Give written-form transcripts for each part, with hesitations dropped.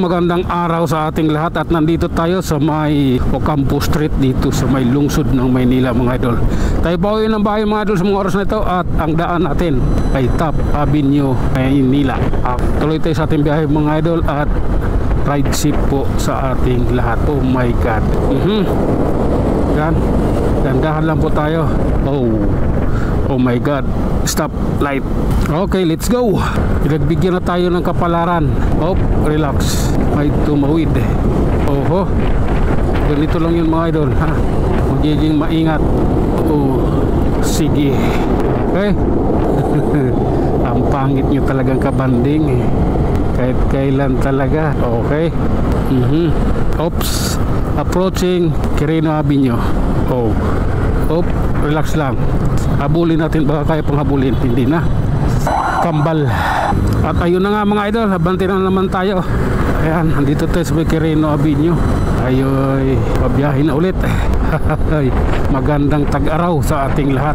magandang araw sa ating lahat at nandito tayo sa may Ocampo Street dito sa may lungsod ng Maynila mga idol. Tayo pa uwi ng bahay mga idol sa mga oras na ito at ang daan natin ay Top Avenue, Maynila. Tuloy tayo sa ating biyahe mga idol at ride safe po sa ating lahat. Oh my God. Yan. Dandahan lang po tayo. Oh my God, stop light. Okay, let's go. Pinagbigyan na tayo ng kapalaran. Relax. May tumawid. Oho. Ganito lang yun mga idol, ha? Magiging maingat. Sige. Okay. Ang pangit nyo talagang kabanding. Kahit kailan talaga. Okay. Oops. Approaching Quirino Avenue. Relax lang. Habulin natin, baka kaya pang habulin. Hindi na. Kambal. At ayun na nga mga idol, habante na naman tayo. Ayan, nandito tayo sa Quirino Avenue. Ayoy, pabiyahin na ulit. Magandang tag-araw sa ating lahat.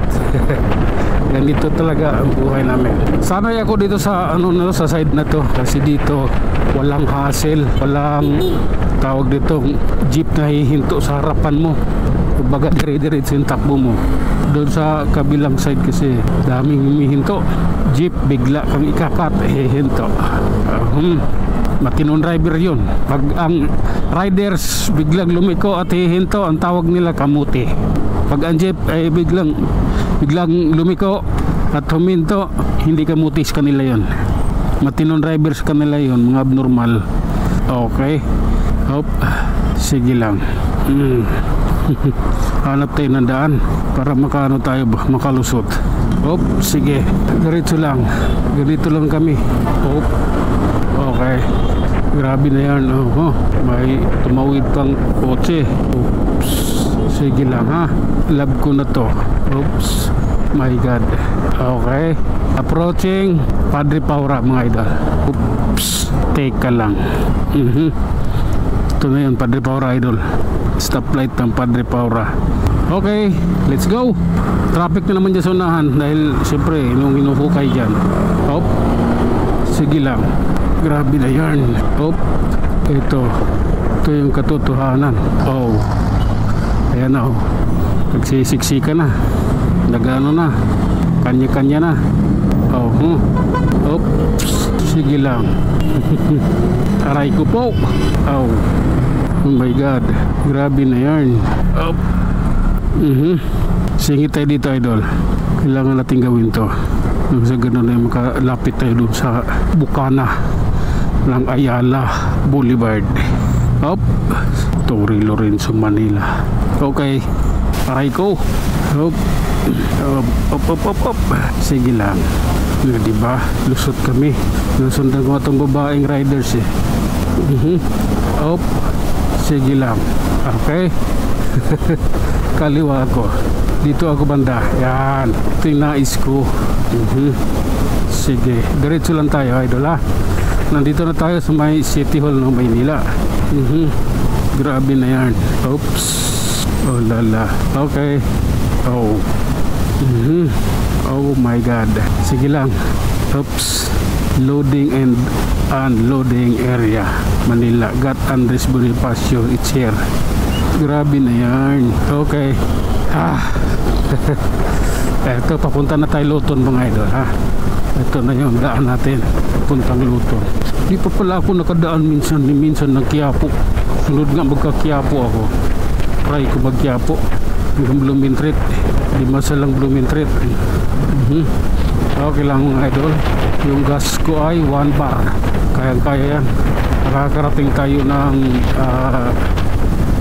Ganito talaga ang buhay namin. Sanay ako dito sa sa side na to, kasi dito walang hassle, walang tawag dito jeep na hihinto sa harapan mo. Kumbaga dire-diretso yung takbo mo. Doon sa kabilang side kasi daming humihinto. Jeep bigla kang ikakat, hihinto. Matinong driver yun. Pag ang riders biglang lumiko at hihinto, ang tawag nila kamuti. Pag ang jeep ay biglang lumiko at huminto, hindi kamutis kanila yon. Matinong drivers kanila yon, mga abnormal. Okay. Sige lang. Hanap tayo ng daan para makalusot. Sige. Diretso lang. Ganito lang kami. Okay. Grabe na yan. May tumawid pang kotse. Sige lang ha. Love ko na to. My God. Okay. Approaching Padre Paura mga idol. Teka lang. Ito na yun, Padre Paura idol. Stoplight ng Padre Paura. Okay, let's go. Traffic na naman dyan sa unahan dahil siyempre hinukay dyan. Sige lang. Grabe na yan. Ito yung katotohanan. Ayan na. Nagsisiksika na. Nagano na. Kanya-kanya na. Sige lang. Aray ko po. Oh my God. Grabe na yan. Singit tayo dito idol. Kailangan natin gawin to. Sa ganun na makalapit tayo dun sa bukana ng Ayala Boulevard. Torre Lorenzo, Manila. Okay. Aray ko. Sige lang. Diba? Lusot kami. Nasundan ko itong babaeng riders eh. Sige lang. Okay. Kaliwa ako. Dito ako banda. Yan. Ito yung nais ko. Sige. Diretso lang tayo idol ha. Nandito na tayo sa may City Hall ng Maynila. Grabe na yan. Lala. Okay. Oh my God. Sige lang. Loading and unloading area Manila. Gat Andres Bonifacio, it's here. Grabe na yan. Okay. Ito, papunta na tayo Luton mga idol ha. Ito na yung daan natin, puntang Luton. Di pa pala ako nakadaan minsan ng Quiapo. Sunod nga magka-Quiapo ako. Try ko mag-Quiapo yung Blooming Treat. Di masalang Blooming Treat. Okay lang mga idol. Yung gas ko ay 1 bar. Kaya yan. Nakakarating tayo ng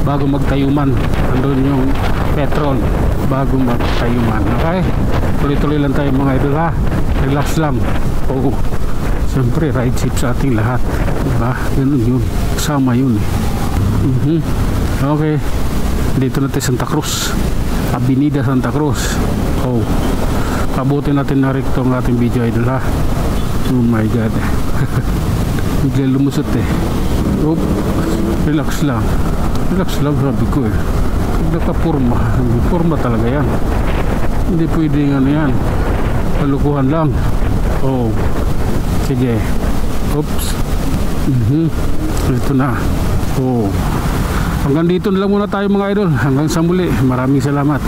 bago magtayuman. Andun yung petrol bago magtayuman. Okay? Tuloy-tuloy lang tayo mga idol ha. Relax lang. Siyempre ride safe sa ating lahat. Diba? Ganun yun. Kasama yun eh. Okay. Dito na tayo Santa Cruz. Avenida Santa Cruz. Abutin natin na recto ang ating video idol ha. Oh my God. Bigla lumusot eh. Relax lang. Relax lang sabi ko eh. Nakapurma. Purma talaga yan. Hindi pwedeng ano yan. Palukuhan lang. Sige. Oops. Ito na. Oh. Hanggang dito na lang muna tayo mga idol. Hanggang sa muli. Maraming salamat.